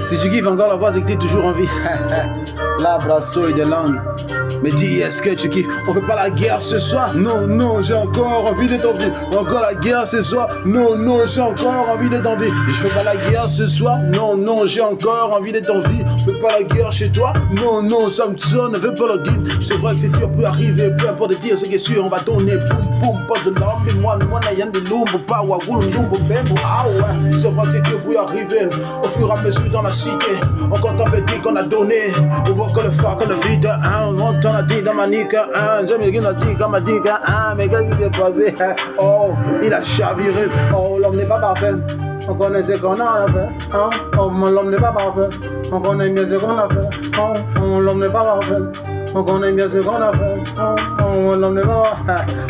Si tu kiffes encore la voix, c'est que t'es toujours en vie. L'abrasso de langue. Mais dis, est-ce que tu kiffes? On fait pas la guerre ce soir? Non, non, j'ai encore envie d'être en vie. Encore la guerre ce soir? Non, non, j'ai encore envie d'être en vie. Je fais pas la guerre ce soir? Non, non, j'ai encore envie d'être en vie. On fait pas la guerre chez toi? Non, non, ça me sonne, ne fais pas le dire. C'est vrai que c'est dur, peut arriver, peu importe dire ce qui est sûr, on va donner. Boum, boum, pas de lambe, moi, n'a rien de l'ombre, pas wagoul, l'ombre, bembo, ah ouais. C'est vrai que c'est dur, peut arriver. Au fur et à mesure dans la cité, on contemple dit qu'on a donné. On voit que le phare, que le vide, hein, on t'en a dit dans ma nique, hein, j'aime bien a dit comme a dit, hein, mais qu'est-ce qui s'est passé, oh, il a chaviré, oh, l'homme n'est pas parfait, on connaît ce qu'on a fait, hein, oh, l'homme n'est pas parfait, on connaît bien ce qu'on a fait, oh, l'homme n'est pas parfait. On connaît bien ce qu'on a fait, l'homme n'est pas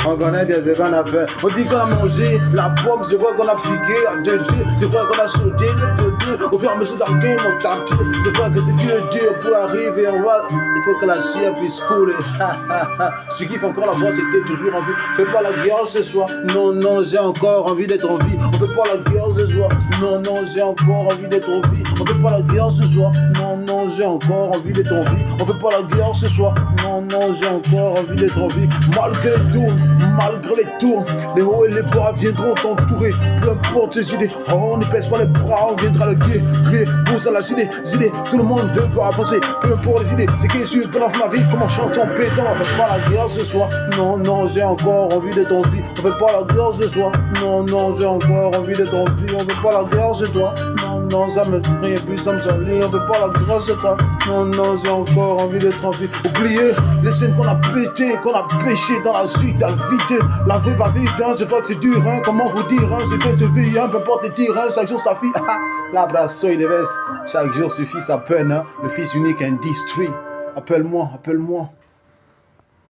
on connaît bien ce qu'on a fait. On dit qu'on a mangé la pomme, c'est vrai qu'on a piqué à 2-2, c'est vrai qu'on a sauté le 2-2, au fur et à mesure d'un game on tape, c'est vrai que c'est dur pour arriver, il faut que la cire puisse couler. Si tu kiffes encore la voix, c'est que t'es toujours en vie. Fais pas la guerre ce soir, non, non, j'ai encore envie d'être en vie. On fait pas la guerre ce soir, non, non, j'ai encore envie d'être en vie. On fait pas la guerre ce soir, non, non, j'ai encore envie d'être en vie. On fait pas la guerre ce soir. Non, non, j'ai encore envie d'être en vie. Malgré les tours, les hauts et les bas viendront t'entourer. Peu importe ces idées, oh, on ne pèse pas les bras, on viendra le guider. Pousse à las idées, tout le monde veut pas avancer. Peu importe les idées, c'est qui est sûr que dans ma vie, comment chante en pétant. On fait pas la guerre ce soir. Non, non, j'ai encore envie d'être en vie. On fait pas la guerre ce soir. Non, non, j'ai encore envie d'être en vie. On fait pas la guerre ce soir. Non, non, ça me crie et puis ça me salit. On fait pas la guerre ce soir. Non, non, j'ai encore envie d'être en vie. Oubliez les scènes qu'on a pété, qu'on a pêché dans la suite, dans le vide. La vie va vite, hein, c'est vrai que c'est dur, hein. Comment vous dire, hein, c'est que je vis, hein, peu importe les tirs, hein, chaque jour sa fille. L'abrasso de veste, chaque jour suffit sa peine, hein. Le fils unique industrie. Appelle-moi, appelle-moi.